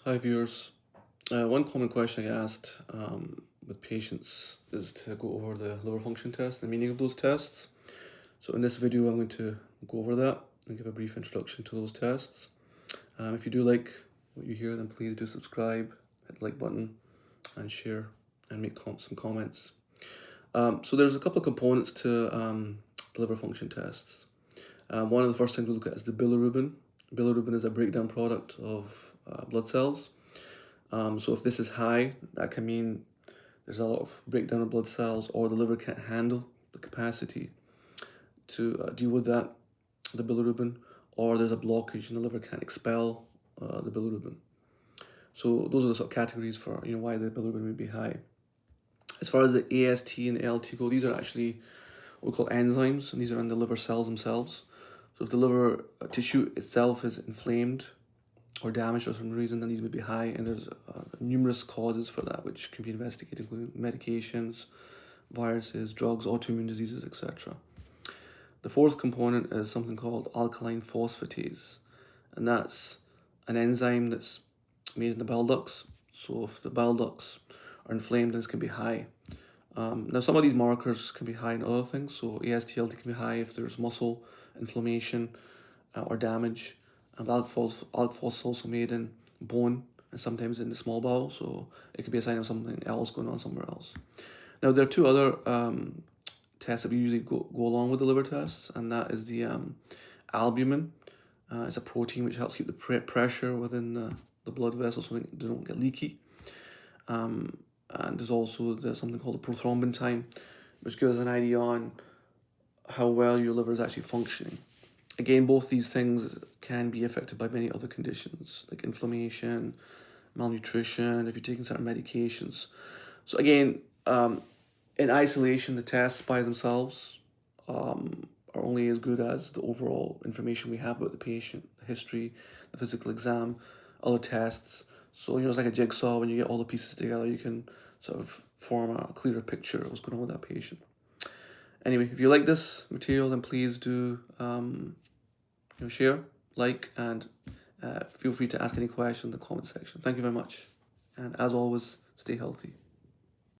Hi viewers. One common question I get asked with patients is to go over the liver function test, the meaning of those tests. So in this video I'm going to go over that and give a brief introduction to those tests. If you do like what you hear, then please do subscribe, hit the like button and share and make some comments. So there's a couple of components to the liver function tests. One of the first things we look at is the bilirubin. Bilirubin is a breakdown product of blood cells. So if this is high, that can mean there's a lot of breakdown of blood cells, or the liver can't handle the capacity to deal with that, the bilirubin, or there's a blockage and the liver can't expel the bilirubin. So those are the sort of categories for why the bilirubin would be high. As far as the AST and the LT go, these are actually what we call enzymes, and these are in the liver cells themselves. So if the liver tissue itself is inflamed or damaged for some reason, then these may be high, and there's numerous causes for that which can be investigated, including medications, viruses, drugs, autoimmune diseases, etc. The fourth component is something called alkaline phosphatase, and that's an enzyme that's made in the bile ducts. So if the bile ducts are inflamed, this can be high. Now some of these markers can be high in other things, so AST/ALT can be high if there's muscle inflammation or damage. And alk phos is also made in bone and sometimes in the small bowel, so it could be a sign of something else going on somewhere else. Now there are two other tests that we usually go along with the liver tests, and that is the albumin. It's a protein which helps keep the pressure within the blood vessels so they don't get leaky. And there's also something called the prothrombin time, which gives us an idea on how well your liver is actually functioning. Again, both these things can be affected by many other conditions like inflammation, malnutrition, if you're taking certain medications. So again, in isolation, the tests by themselves are only as good as the overall information we have about the patient, the history, the physical exam, other tests. So, it's like a jigsaw. When you get all the pieces together, you can sort of form a clearer picture of what's going on with that patient. Anyway, if you like this material, then please do share, like, and feel free to ask any questions in the comment section. Thank you very much. And as always, stay healthy.